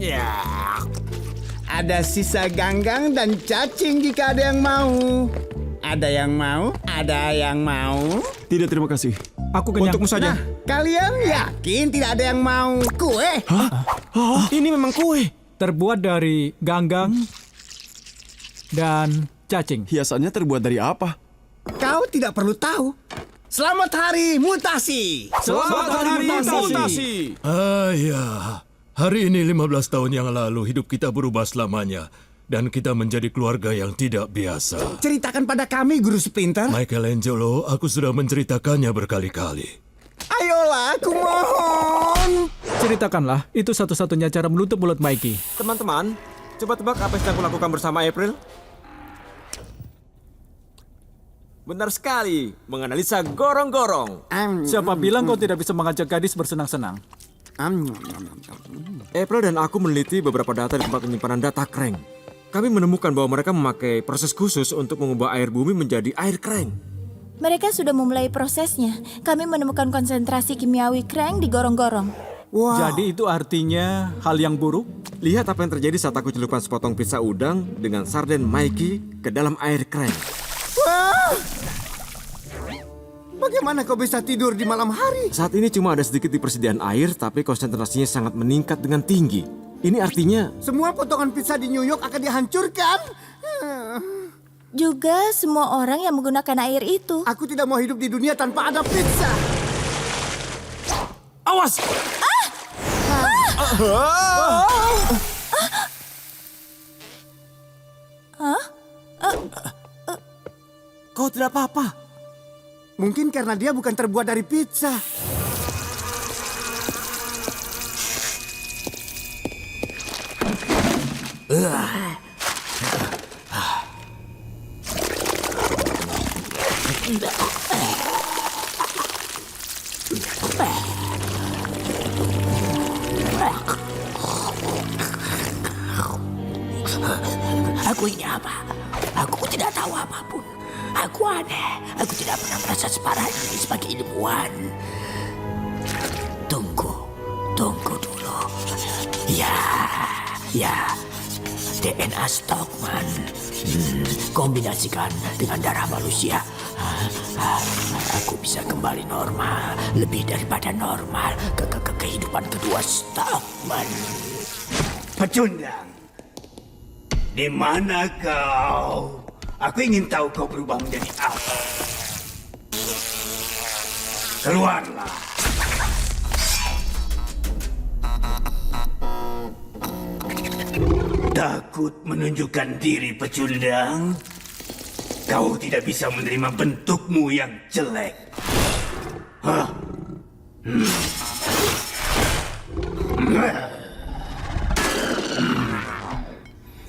Ya, ada sisa ganggang dan cacing jika ada yang mau. Ada yang mau? Ada yang mau? Tidak, terima kasih. Aku kenyang. Untukmu saja. Nah, kalian yakin tidak ada yang mau kue? Ini memang kue. Terbuat dari ganggang dan cacing. Hiasannya terbuat dari apa? Kau tidak perlu tahu. Selamat Hari Mutasi. Selamat Hari Mutasi. Ya. Hari ini 15 tahun yang lalu hidup kita berubah selamanya. Dan kita menjadi keluarga yang tidak biasa. Ceritakan pada kami, Guru Splinter. Michelangelo, aku sudah menceritakannya berkali-kali. Ayolah, aku mohon. Ceritakanlah, itu satu-satunya cara menutup mulut Mikey. Teman-teman, coba tebak apa yang sedang kulakukan bersama April? Benar sekali, menganalisa gorong-gorong. Siapa bilang kau tidak bisa mengajak gadis bersenang-senang? April dan aku meneliti beberapa data di tempat penyimpanan data Krang. Kami menemukan bahwa mereka memakai proses khusus untuk mengubah air bumi menjadi air Krang. Mereka sudah memulai prosesnya. Kami menemukan konsentrasi kimiawi Krang di gorong-gorong. Wow. Jadi itu artinya hal yang buruk? Lihat apa yang terjadi saat aku celupkan sepotong pizza udang dengan sarden Mikey ke dalam air Krang. Wah. Bagaimana kau bisa tidur di malam hari? Saat ini cuma ada sedikit di persediaan air, tapi konsentrasinya sangat meningkat dengan tinggi. Ini artinya Semua potongan pizza di New York akan dihancurkan. Juga semua orang yang menggunakan air itu. Aku tidak mau hidup di dunia tanpa ada pizza. awas! Kau tidak apa-apa. Mungkin karena dia bukan terbuat dari pizza. Aku ini apa? Aku tidak tahu apapun. Aku aneh. Aku tidak pernah merasa separah ini sebagai ilmuwan. Tunggu dulu. Ya. DNA Stockman. Kombinasikan dengan darah manusia. Aku bisa kembali normal. Lebih daripada normal. Kehidupan kedua Stockman. Pecundang, di mana kau? Aku ingin tahu kau berubah menjadi apa. Keluarlah. Takut menunjukkan diri, pecundang? Kau tidak bisa menerima bentukmu yang jelek. Hah?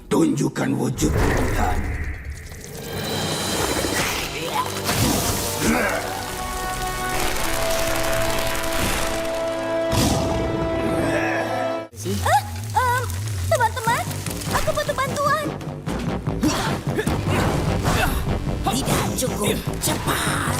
Tunjukkan wujudmu, dan Teman-teman, aku butuh bantuan. Tidak cukup cepat.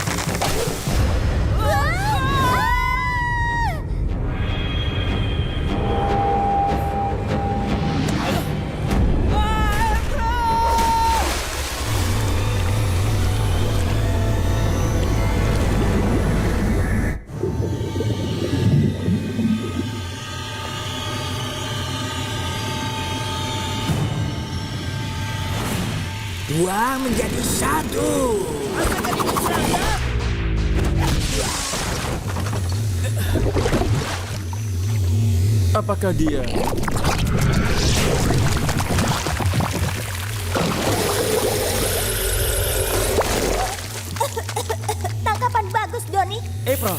Dua menjadi satu. Apakah dia? Tangkapan bagus, Doni. April.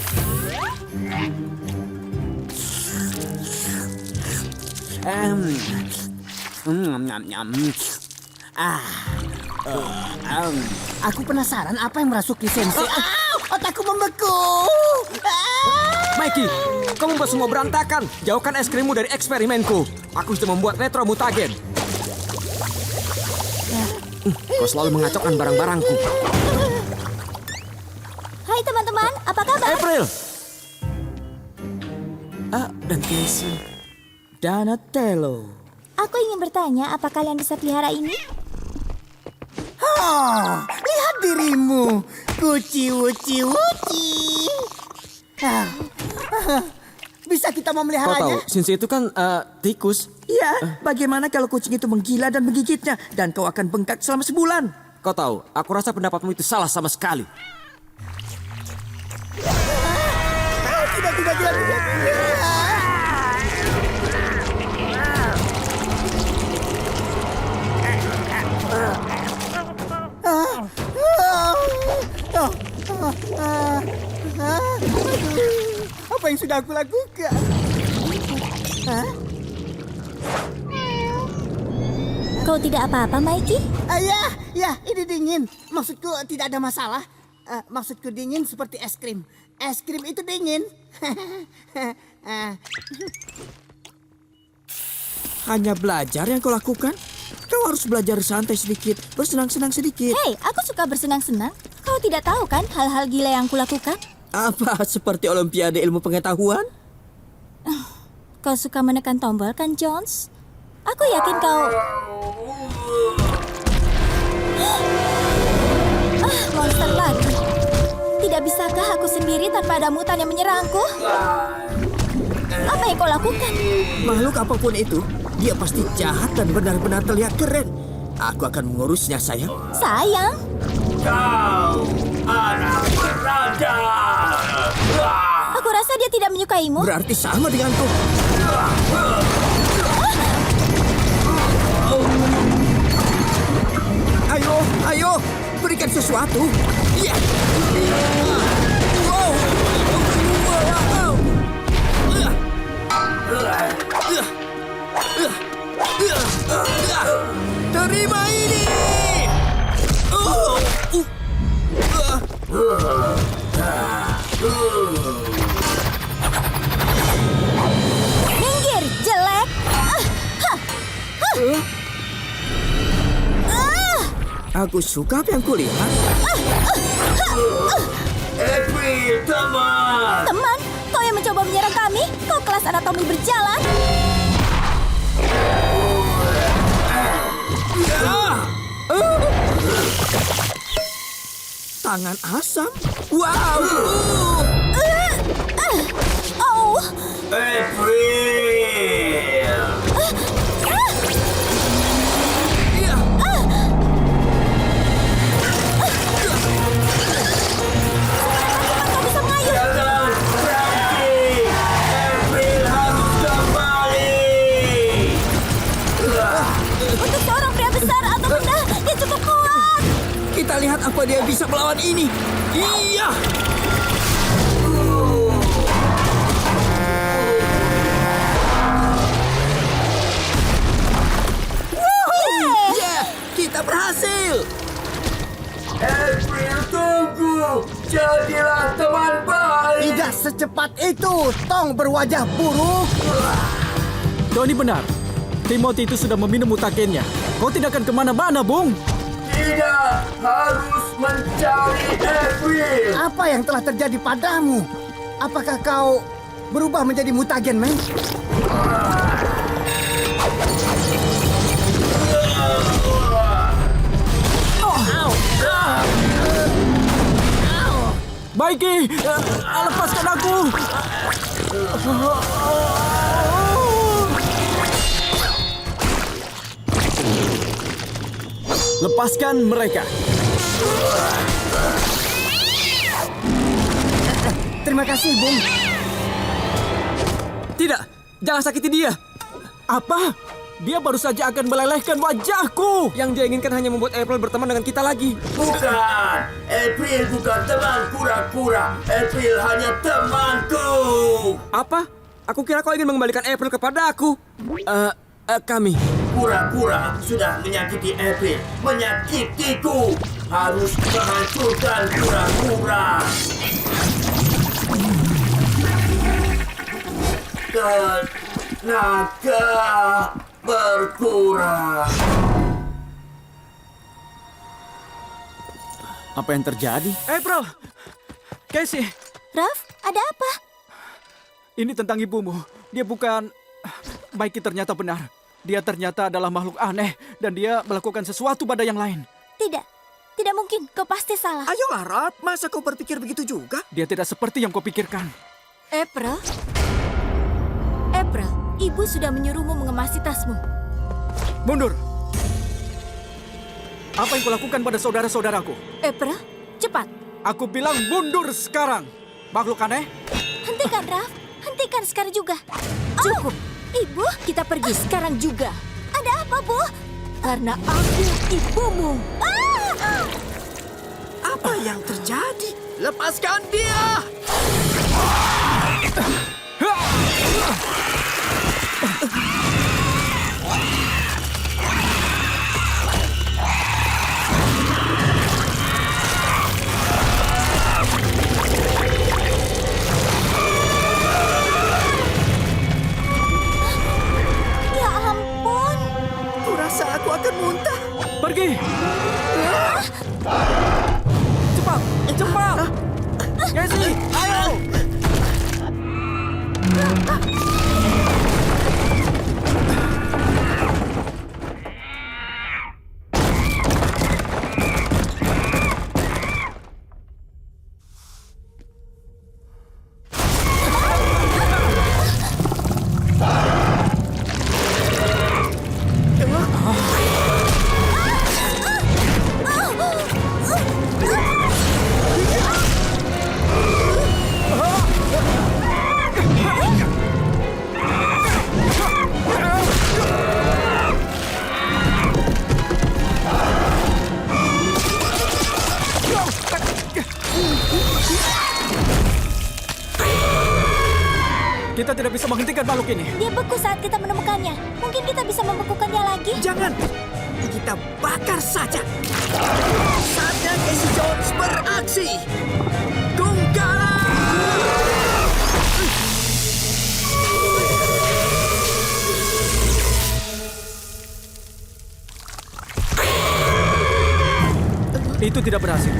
Aku penasaran apa yang merasuki Sensei. Otakku membeku. Mikey, kamu membuat semua berantakan. Jauhkan es krimmu dari eksperimenku. Aku sudah membuat retro mutagen. Kau selalu mengacaukan barang-barangku. Hai teman-teman, apa kabar? April! Dan Casey. Donatello. Aku ingin bertanya, apa kalian bisa pelihara ini? Lihat dirimu, kuci wuci wuci. Bisa kita Kau tahu, memeliharanya? Shinsi itu kan tikus. Ya, bagaimana kalau kucing itu menggila dan menggigitnya dan kau akan bengkak selama sebulan? Kau tahu, aku rasa pendapatmu itu salah sama sekali. Tidak. Apa yang sudah aku lakukan? Kau tidak apa-apa, Mikey? Ya, ini dingin. Maksudku tidak ada masalah. Maksudku dingin seperti es krim. Es krim itu dingin. Hanya belajar yang kau lakukan? Kau harus belajar santai sedikit, bersenang-senang sedikit. Hei, aku suka bersenang-senang. Kau tidak tahu kan hal-hal gila yang kulakukan? Apa, seperti Olimpiade Ilmu Pengetahuan? Kau suka menekan tombol kan, Jones? Aku yakin kau... monster lagi. Tidak bisakah aku sendiri tanpa ada mutan yang menyerangku? Apa yang kau lakukan? Makhluk apapun itu, dia pasti jahat dan benar-benar terlihat keren. Aku akan mengurusnya, sayang. Sayang, Kau anak berada. aku rasa dia tidak menyukaimu. Berarti sama denganku. Ayo, berikan sesuatu. Ya. Wow. Terima ini. Minggir, jelek. Aku suka apa yang kulihat. April, teman. Teman, kau yang mencoba menyerang kami? Kau kelas anatomi berjalan? Tangan asam. Wow. Oh, April. kau bisa mengayuh. Jangan berhenti. April harus kembali. Untuk seorang pria besar atau benda, dia cukup kuat. Kita lihat apa dia bisa melawan ini. Iya. Yeah, kita berhasil. April, tunggu. Jadilah teman baik. Tidak secepat itu, Tong berwajah buruk. Tony benar. Timothy itu sudah meminum mutagennya. Kau tidak akan kemana-mana, Bung. Tidak harus mencari April. Apa yang telah terjadi padamu? Apakah kau berubah menjadi mutagen, men? Mikey, lepaskan aku. Lepaskan mereka. Terima kasih, Bung. Tidak, jangan sakiti dia. Apa? Dia baru saja akan melelehkan wajahku. Yang dia inginkan hanya membuat April berteman dengan kita lagi. Bukan. April bukan teman kura-kura. April hanya temanku. Apa? Aku kira kau ingin mengembalikan April kepada aku. Kami. Kura-kura sudah menyakiti April. Menyakitiku. Harus menghancurkan kura-kura. Tenaga berkurang. Apa yang terjadi? April! Casey, Raf, ada apa? ini tentang ibumu. Dia bukan... Mikey ternyata benar. Dia ternyata adalah makhluk aneh dan dia melakukan sesuatu pada yang lain. Tidak, tidak mungkin. Kau pasti salah. Ayolah, Raf. Masa kau berpikir begitu juga? Dia tidak seperti yang kau pikirkan. April? April, ibu sudah menyuruhmu mengemasi tasmu. Mundur! Apa yang kulakukan pada saudara-saudaraku? April, cepat. Aku bilang mundur sekarang. Makhluk aneh, Hentikan, Raf. Hentikan sekarang juga. Cukup. Ibu, kita pergi sekarang juga. Ada apa, Bu? Karena aku ibumu. Apa yang terjadi? Lepaskan dia! Ya ampun. Kurasa aku akan muntah. pergi! Cepat! Cepat! Casey, ayo! Kita tidak bisa menghentikan makhluk ini. Dia beku saat kita menemukannya. Mungkin kita bisa membekukannya lagi. Jangan! Kita bakar saja. Saatnya Casey Jones beraksi. Gungkala! Itu tidak berhasil.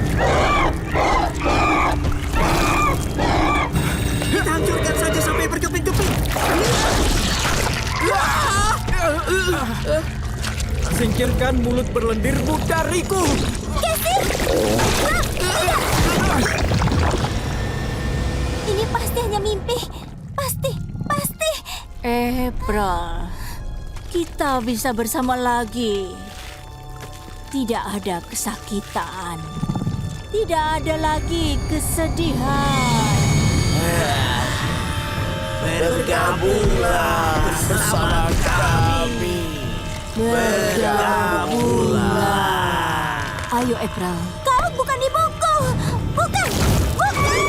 Kita hancurkan saja sampai berkeping-keping. Singkirkan mulut berlendirmu dariku. Ini pasti hanya mimpi. Pasti, pasti. April, kita bisa bersama lagi. Tidak ada kesakitan. Tidak ada lagi kesedihan. Bergabunglah bersama kami. Bergabunglah. Ayo, April. Kau bukan ibuku. Bukan. Bukan.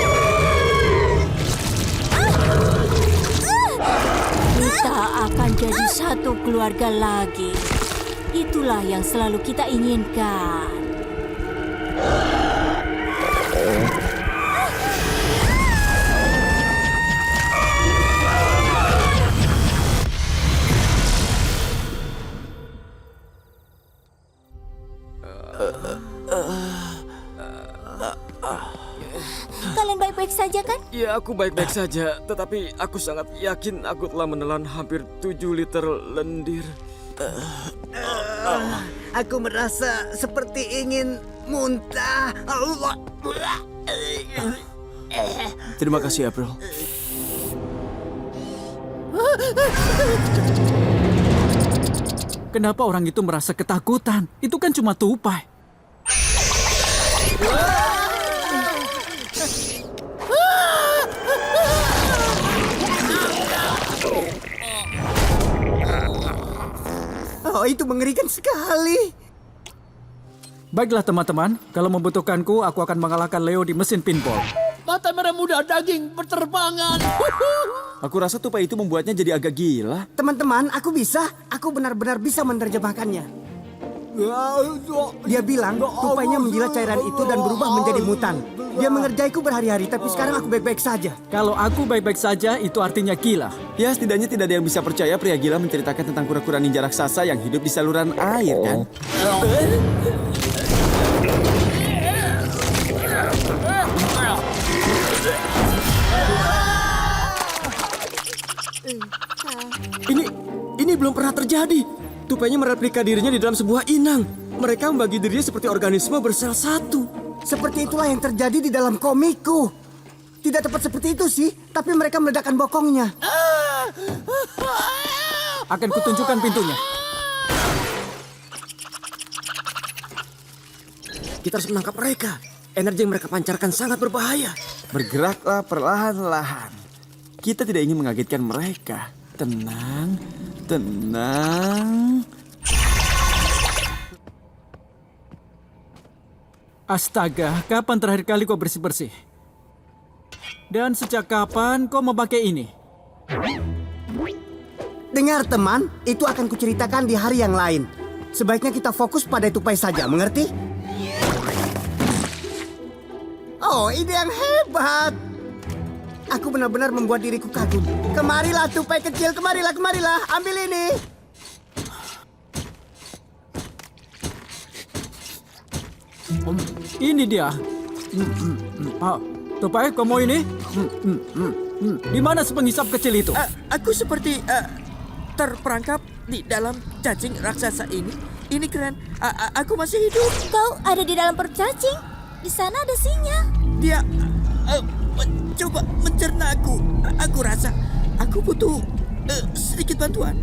Kita akan jadi satu keluarga lagi. Itulah yang selalu kita inginkan. Kalian baik-baik saja kan? Ya, aku baik-baik saja. Tetapi aku sangat yakin aku telah menelan hampir 7 liter lendir. Aku merasa seperti ingin muntah. Terima kasih, April. Kenapa orang itu merasa ketakutan? Itu kan cuma tupai. Oh, itu mengerikan sekali. Baiklah teman-teman, kalau membutuhkanku, aku akan mengalahkan Leo di mesin pinball. Mata merah muda daging berterbangan. Aku rasa tupai itu membuatnya jadi agak gila. Teman-teman, aku bisa. Aku benar-benar bisa menerjemahkannya. Dia bilang tupainya menjilat cairan itu dan berubah menjadi mutan. Dia mengerjaiku berhari-hari, tapi sekarang aku baik-baik saja. Kalau aku baik-baik saja, itu artinya gila. Ya, setidaknya tidak ada yang bisa percaya pria gila menceritakan tentang kura-kura ninja raksasa yang hidup di saluran air, kan? terjadi? Tupainya mereplika dirinya di dalam sebuah inang. Mereka membagi dirinya seperti organisme bersel satu. Seperti itulah yang terjadi di dalam komikku. Tidak tepat seperti itu sih, tapi mereka meledakkan bokongnya. Akan kutunjukkan pintunya. Kita harus menangkap mereka. Energi yang mereka pancarkan sangat berbahaya. Bergeraklah perlahan-lahan. Kita tidak ingin mengagetkan mereka. Tenang, tenang. Astaga, kapan terakhir kali kau bersih-bersih? Dan sejak kapan kau memakai ini? Dengar teman, itu akan kuceritakan di hari yang lain. Sebaiknya kita fokus pada tupai saja, mengerti? Oh, ide yang hebat. Aku benar-benar membuat diriku kagum. Kemarilah tupai kecil, kemarilah, ambil ini. Ini dia. Tupai, kau mau ini? Di mana si penghisap kecil itu? Aku seperti terperangkap di dalam cacing raksasa ini. Ini keren. Aku masih hidup. Kau ada di dalam perut cacing. Di sana ada singa. Dia mencoba mencerna aku. Aku rasa aku butuh sedikit bantuan.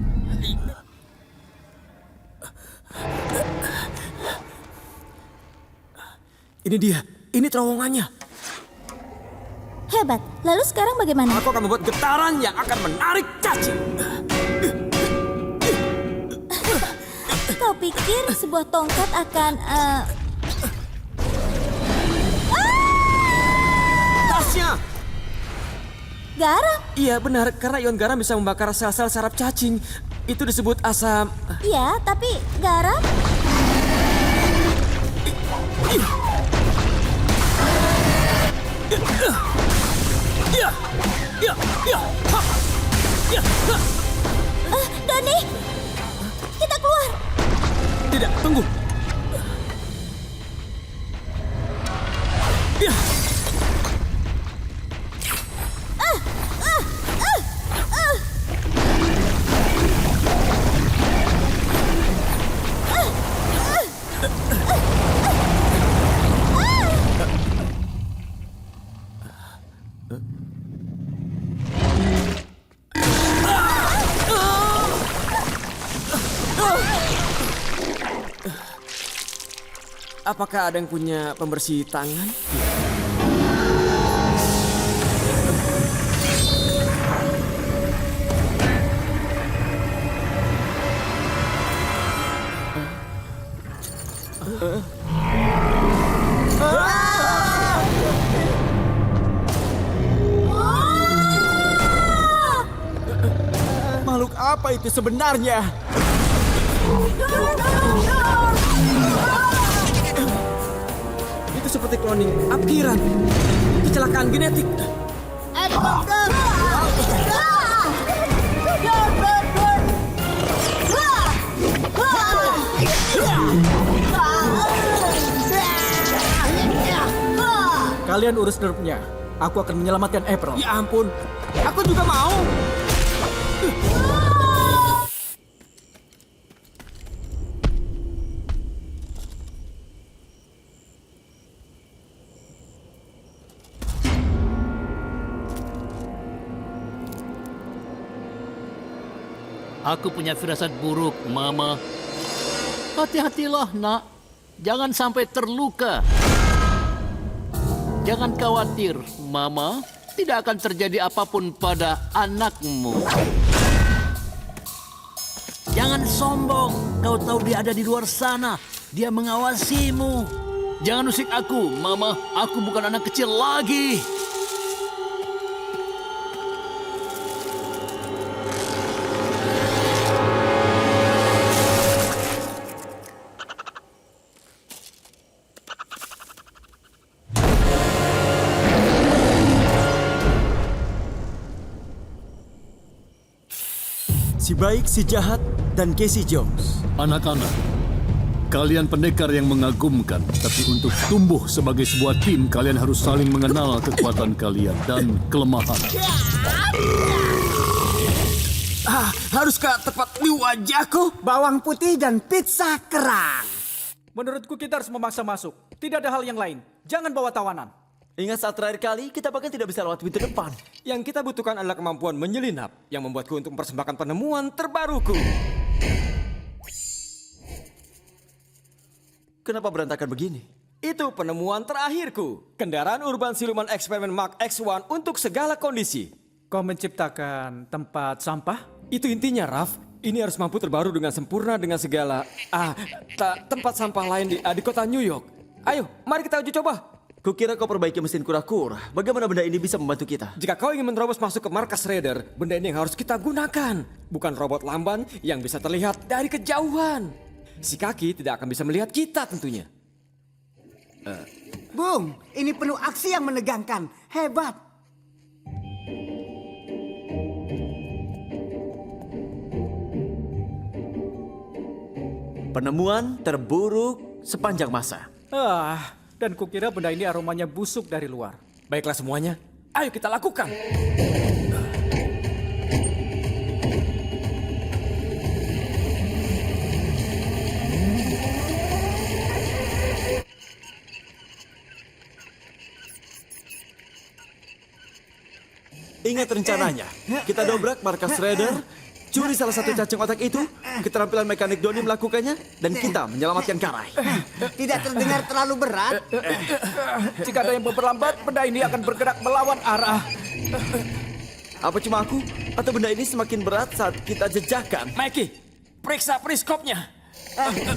Ini dia. Ini terowongannya. Hebat. Lalu sekarang bagaimana? Aku akan membuat getaran yang akan menarik cacing. Kau pikir sebuah tongkat akan... Tasnya! garam? Iya benar, karena ion garam bisa membakar sel-sel saraf cacing. Itu disebut asam... Iya, tapi garam? Doni, kita keluar. Tidak, tunggu. Apakah ada yang punya pembersih tangan? Makhluk apa itu sebenarnya? Itu seperti cloning apkiran. Kecelakaan genetik. Kalian urus derpnya. Aku akan menyelamatkan April. Ya ampun, aku juga mau. Aku punya firasat buruk, Mama. Hati-hatilah, nak. Jangan sampai terluka. Jangan khawatir, Mama. Tidak akan terjadi apapun pada anakmu. Jangan sombong. Kau tahu dia ada di luar sana. Dia mengawasimu. Jangan usik aku, Mama. Aku bukan anak kecil lagi. Si baik, si jahat, dan Casey Jones. Anak-anak, kalian pendekar yang mengagumkan. Tapi untuk tumbuh sebagai sebuah tim, kalian harus saling mengenal kekuatan kalian dan kelemahan. Haruskah tepat di wajahku? Bawang putih dan pizza kerang. Menurutku kita harus memaksa masuk. Tidak ada hal yang lain. Jangan bawa tawanan. Ingat saat terakhir kali, kita bahkan tidak bisa lewat pintu depan. Yang kita butuhkan adalah kemampuan menyelinap, yang membuatku untuk mempersembahkan penemuan terbaruku. Kenapa berantakan begini? Itu penemuan terakhirku. Kendaraan urban siluman eksperimen Mark X1 untuk segala kondisi. Kau menciptakan tempat sampah? Itu intinya, Raf. Ini harus mampu terbaru dengan sempurna dengan segala tempat sampah lain di kota New York. Ayo, mari kita uji coba. Kukira kau perbaiki mesin kura-kura. Bagaimana benda ini bisa membantu kita? Jika kau ingin menerobos masuk ke markas Raider, benda ini yang harus kita gunakan. Bukan robot lamban yang bisa terlihat dari kejauhan. Si kaki tidak akan bisa melihat kita tentunya. Bung, ini penuh aksi yang menegangkan. Hebat. Penemuan terburuk sepanjang masa. Dan kukira benda ini aromanya busuk dari luar. Baiklah semuanya, ayo kita lakukan. Ingat rencananya, kita dobrak markas Raider, curi salah satu cacing otak itu, keterampilan mekanik Doni melakukannya, dan kita menyelamatkan Karai. Tidak terdengar terlalu berat. Jika ada yang memperlambat, benda ini akan bergerak melawan arah. Apa cuma aku? Atau benda ini semakin berat saat kita jejakkan? Mikey, periksa periskopnya.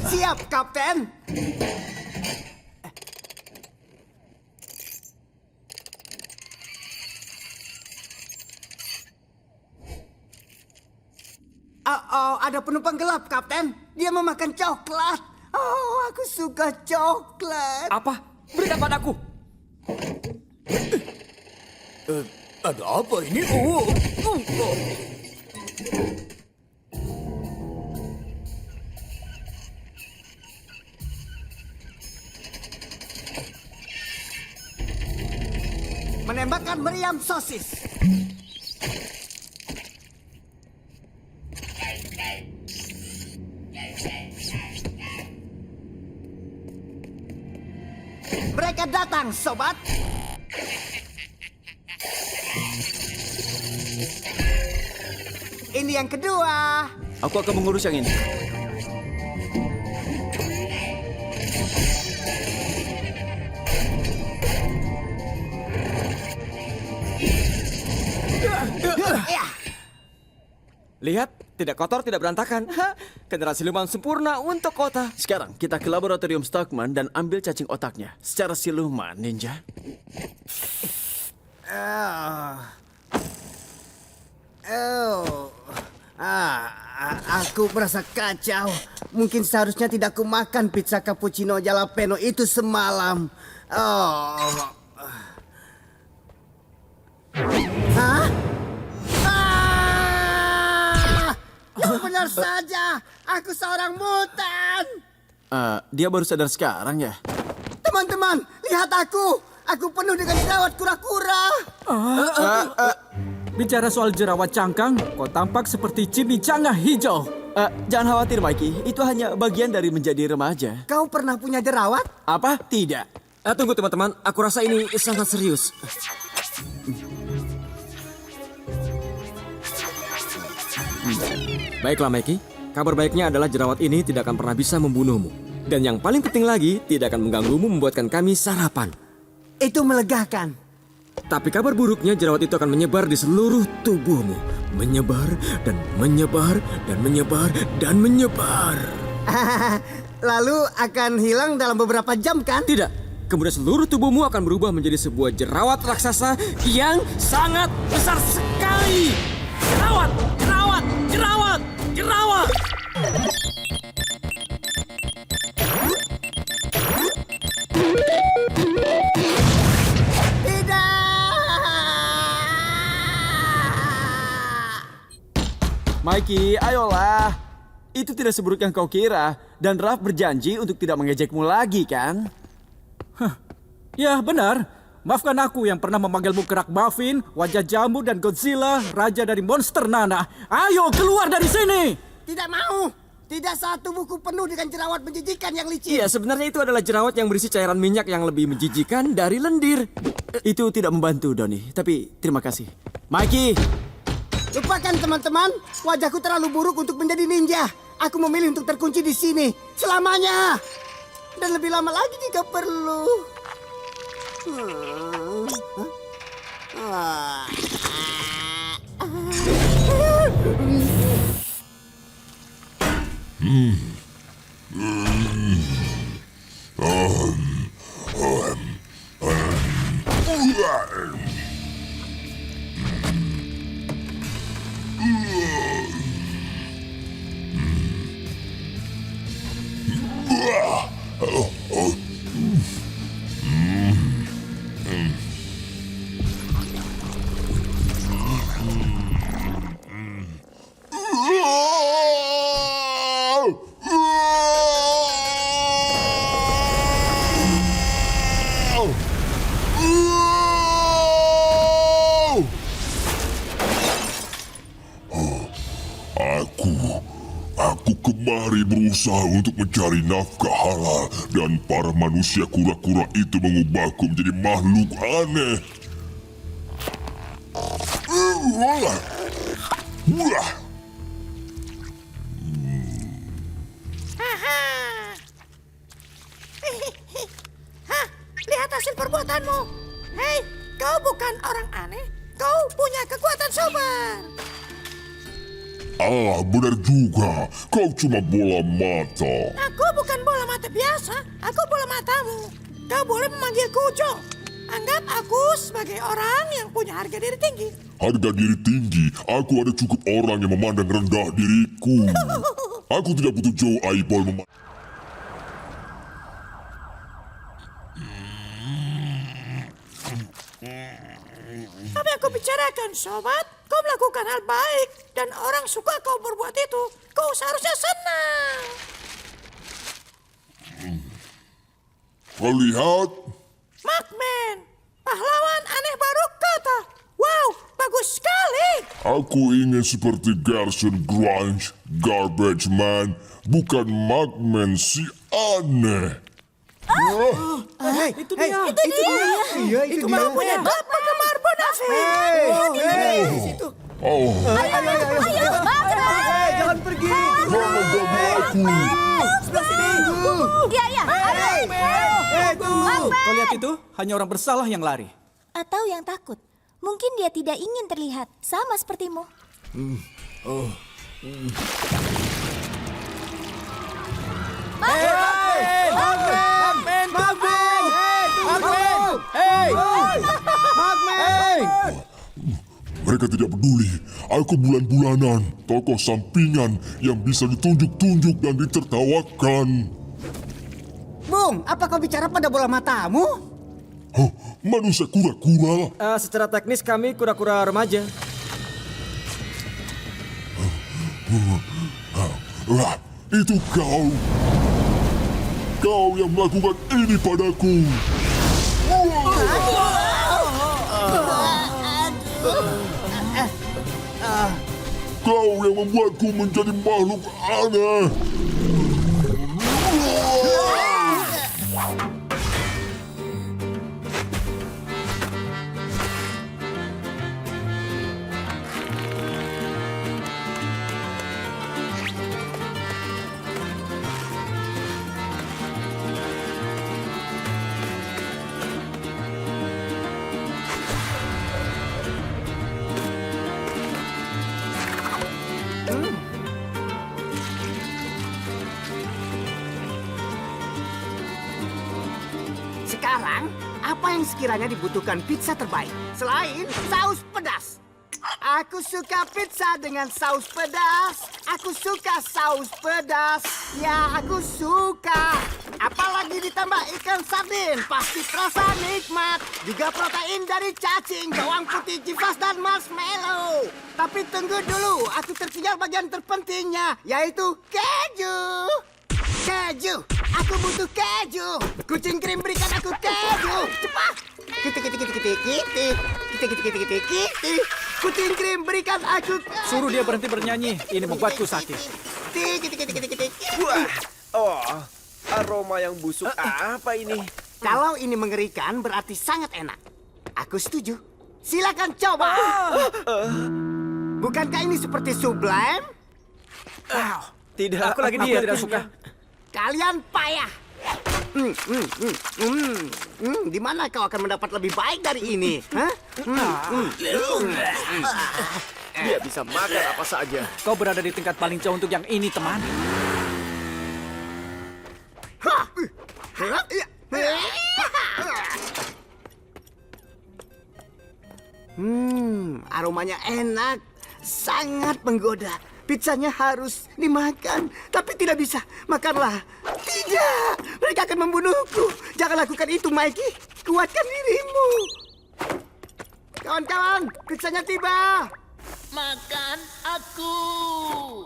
Siap, Kapten. Ada penumpang gelap, Kapten. Dia memakan coklat. Oh, aku suka coklat. Apa? Berikan padaku. Ada apa ini? Menembakkan meriam sosis. Mereka datang, sobat. Ini yang kedua. Aku akan mengurus yang ini. Lihat, tidak kotor, tidak berantakan. Kendaraan siluman sempurna untuk kota. Sekarang kita ke laboratorium Stockman dan ambil cacing otaknya. Secara siluman, Ninja. Aku merasa kacau. Mungkin seharusnya tidak kumakan pizza cappuccino jalapeno itu semalam. Hah? Benar saja, aku seorang mutan. Dia baru sadar sekarang ya? Teman-teman, lihat aku. Aku penuh dengan jerawat kura-kura. Bicara soal jerawat cangkang, kau tampak seperti chimichanga hijau. Jangan khawatir, Mikey. Itu hanya bagian dari menjadi remaja. Kau pernah punya jerawat? Apa? Tidak. Tunggu teman-teman, aku rasa ini sangat serius. Baiklah, Mikey. Kabar baiknya adalah jerawat ini tidak akan pernah bisa membunuhmu. Dan yang paling penting lagi, tidak akan mengganggumu membuatkan kami sarapan. Itu melegakan. Tapi kabar buruknya, jerawat itu akan menyebar di seluruh tubuhmu. Menyebar, dan menyebar, dan menyebar, dan menyebar. Lalu akan hilang dalam beberapa jam, kan? Tidak. Kemudian seluruh tubuhmu akan berubah menjadi sebuah jerawat raksasa yang sangat besar sekali. Jerawat! Jerawat! Jerawat! Jerawat! Mikey, ayolah. Itu tidak seburuk yang kau kira. Dan Raf berjanji untuk tidak mengejekmu lagi, kan? Ya, benar. Maafkan aku yang pernah memanggilmu kerak muffin, wajah jambu, dan Godzilla, raja dari monster nanah. Ayo keluar dari sini! Tidak mau. Tidak satu buku penuh dengan jerawat menjijikan yang licin. Iya, sebenarnya itu adalah jerawat yang berisi cairan minyak yang lebih menjijikan dari lendir. Itu tidak membantu, Doni. Tapi terima kasih. Mikey! Lupakan teman-teman, wajahku terlalu buruk untuk menjadi ninja. Aku memilih untuk terkunci di sini selamanya. Dan lebih lama lagi jika perlu. Aku kemari berusaha untuk mencari nafkah halal dan para manusia kura-kura itu mengubahku menjadi makhluk aneh. Lihat hasil perbuatanmu. Hei, kau bukan orang aneh. Kau punya kekuatan super. Ah, benar juga. Kau cuma bola mata. Aku bukan bola mata biasa. Aku bola matamu. Kau boleh memanggilku Jo. Anggap aku sebagai orang yang punya harga diri tinggi. Harga diri tinggi? Aku ada cukup orang yang memandang rendah diriku. Aku tidak butuh Joe Eyeball Tapi aku bicarakan, sobat. Kau melakukan hal baik dan orang suka kau berbuat itu. Kau seharusnya senang. Kau lihat? Mugman, pahlawan aneh baru kata. Wow, bagus sekali. Aku ingin seperti Gerson Grunge, Garbage Man, bukan Mugman si aneh. Itu dia. Iya, itu dia. Kau punya klub penggemar bonafit. Oh, Ayo, Mugman! Jangan pergi. jangan ganggu aku. Sebelah sini. Iya. Kau lihat itu? Hanya orang bersalah yang lari. Atau yang takut. Mungkin dia tidak ingin terlihat. Sama sepertimu. Mereka tidak peduli. Aku bulan-bulanan, tokoh sampingan yang bisa ditunjuk-tunjuk dan ditertawakan. Bung, apa kau bicara pada bola matamu? Huh, manusia kura-kura. Secara teknis kami kura-kura remaja. Lah, itu kau. Kau yang melakukan ini padaku. Kau yang membuatku menjadi makhluk aneh. Sekarang, apa yang sekiranya dibutuhkan pizza terbaik selain saus pedas? Aku suka pizza dengan saus pedas. Aku suka saus pedas. Ya, aku suka. Apalagi ditambah ikan sardin, pasti terasa nikmat. Juga protein dari cacing, bawang putih, chivas, dan marshmallow. Tapi tunggu dulu, aku tertinggal bagian terpentingnya, yaitu keju. Keju! Aku butuh keju! Kucing krim berikan aku keju! Cepat! Kucing krim berikan aku keju! Suruh dia berhenti bernyanyi. Ini membuatku sakit. Wah, oh, aroma yang busuk apa ini? Kalau ini mengerikan berarti sangat enak. Aku setuju. Silakan coba. Bukankah ini seperti sublime? Tidak, Aku lagi diet. Tidak suka. Kalian payah. Di mana kau akan mendapat lebih baik dari ini? Hah? Dia bisa makan apa saja. Kau berada di tingkat paling jauh untuk yang ini, teman. Aromanya enak, sangat menggoda. Pizzanya harus dimakan, tapi tidak bisa. Makanlah. Tidak, mereka akan membunuhku. Jangan lakukan itu, Mikey. Kuatkan dirimu. Kawan-kawan, pizzanya tiba. Makan aku.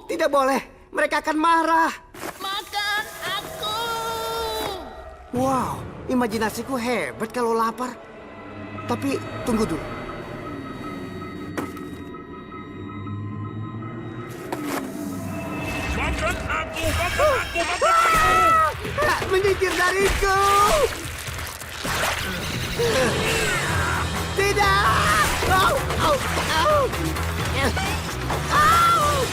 Tidak boleh, mereka akan marah. Makan aku. Wow, imajinasiku hebat kalau lapar. Tapi tunggu dulu. Menyingkir dariku! Tidak! Au! Au! Au! Au!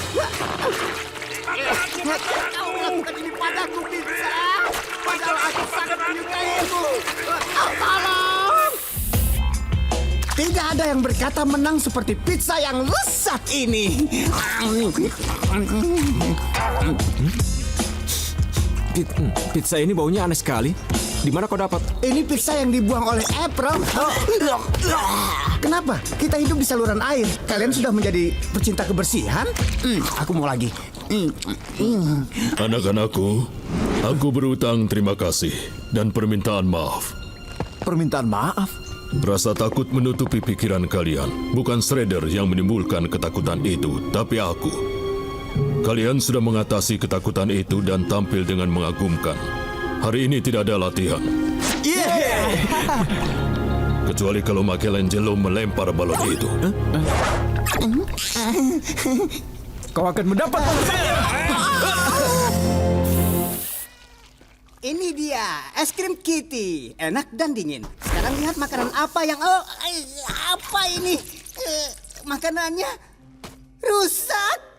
Kau melakukan ini padaku, pizza! Padahal aku sangat menyukaimu! Tolong! Tidak ada yang berkata menang seperti pizza yang lezat ini. Pizza ini baunya aneh sekali. Di mana kau dapat? Ini pizza yang dibuang oleh April. Kenapa? Kita hidup di saluran air. Kalian sudah menjadi pecinta kebersihan? Aku mau lagi. Anak-anakku, aku berutang terima kasih dan permintaan maaf. Permintaan maaf? Rasa takut menutupi pikiran kalian. Bukan Shredder yang menimbulkan ketakutan itu, tapi aku. Kalian sudah mengatasi ketakutan itu dan tampil dengan mengagumkan. Hari ini tidak ada latihan. Kecuali kalau Michelangelo melempar balon itu. Kau akan mendapat Ini dia, es krim Kitty. Enak dan dingin. Sekarang lihat makanan apa yang... apa ini? Makanannya rusak.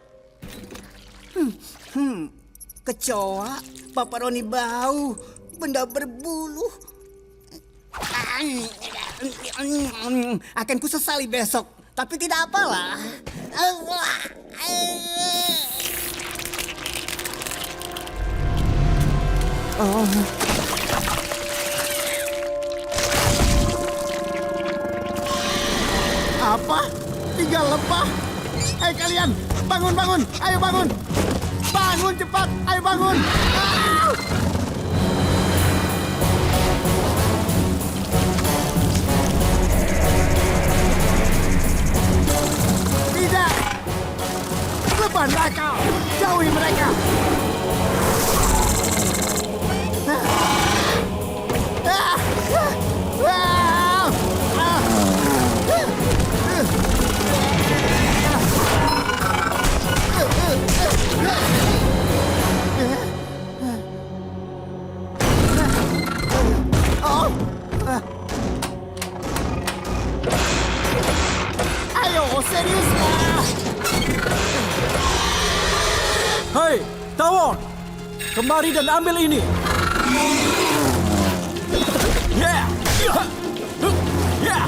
Kecoa, paparoni bau, benda berbulu. Akan kusesali besok, tapi tidak apalah. Apa? 3 lepah? Hei kalian, bangun, bangun, ayo bangun. Bangun cepat, ayo bangun. Tidak. Lepas mereka, jauhi mereka. Ayo, seriuslah. Hei, tawon! Kemari dan ambil ini. Yeah! Yeah!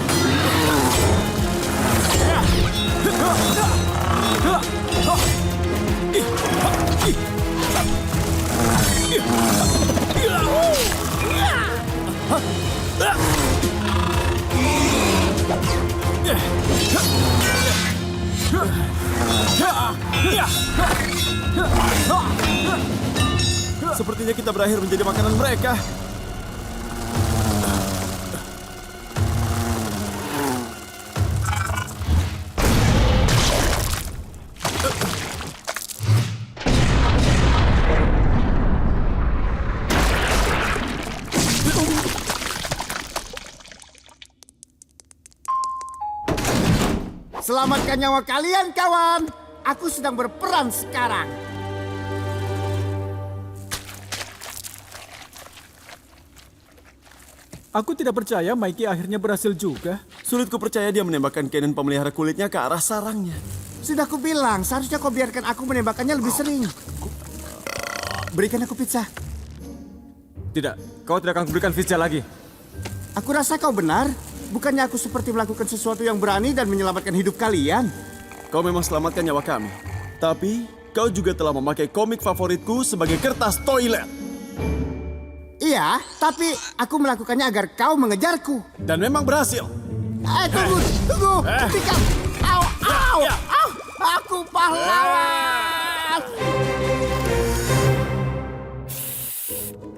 Sepertinya kita berakhir menjadi makanan mereka. Selamatkan nyawa kalian, kawan. Aku sedang berperan sekarang. Aku tidak percaya Mikey akhirnya berhasil juga. Sulit ku percaya dia menembakkan cannon pemelihara kulitnya ke arah sarangnya. Sudah kubilang, seharusnya kau biarkan aku menembakkannya lebih sering. Berikan aku pizza. Tidak, kau tidak akan kuberikan pizza lagi. Aku rasa kau benar. Bukannya aku seperti melakukan sesuatu yang berani dan menyelamatkan hidup kalian. Kau memang selamatkan nyawa kami. Tapi, kau juga telah memakai komik favoritku sebagai kertas toilet. Iya, tapi aku melakukannya agar kau mengejarku. Dan memang berhasil. Tunggu. Hentikan. Au. Aku pahlawan.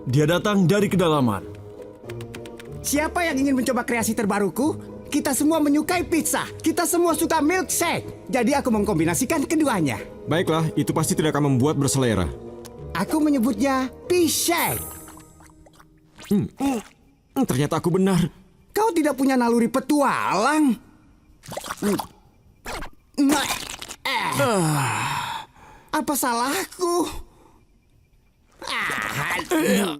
Dia datang dari kedalaman. Siapa yang ingin mencoba kreasi terbaruku? Kita semua menyukai pizza. Kita semua suka milkshake. Jadi aku mengkombinasikan keduanya. Baiklah, itu pasti tidak akan membuat berselera. Aku menyebutnya P-Shake. Ternyata aku benar. Kau tidak punya naluri petualang. Apa salahku?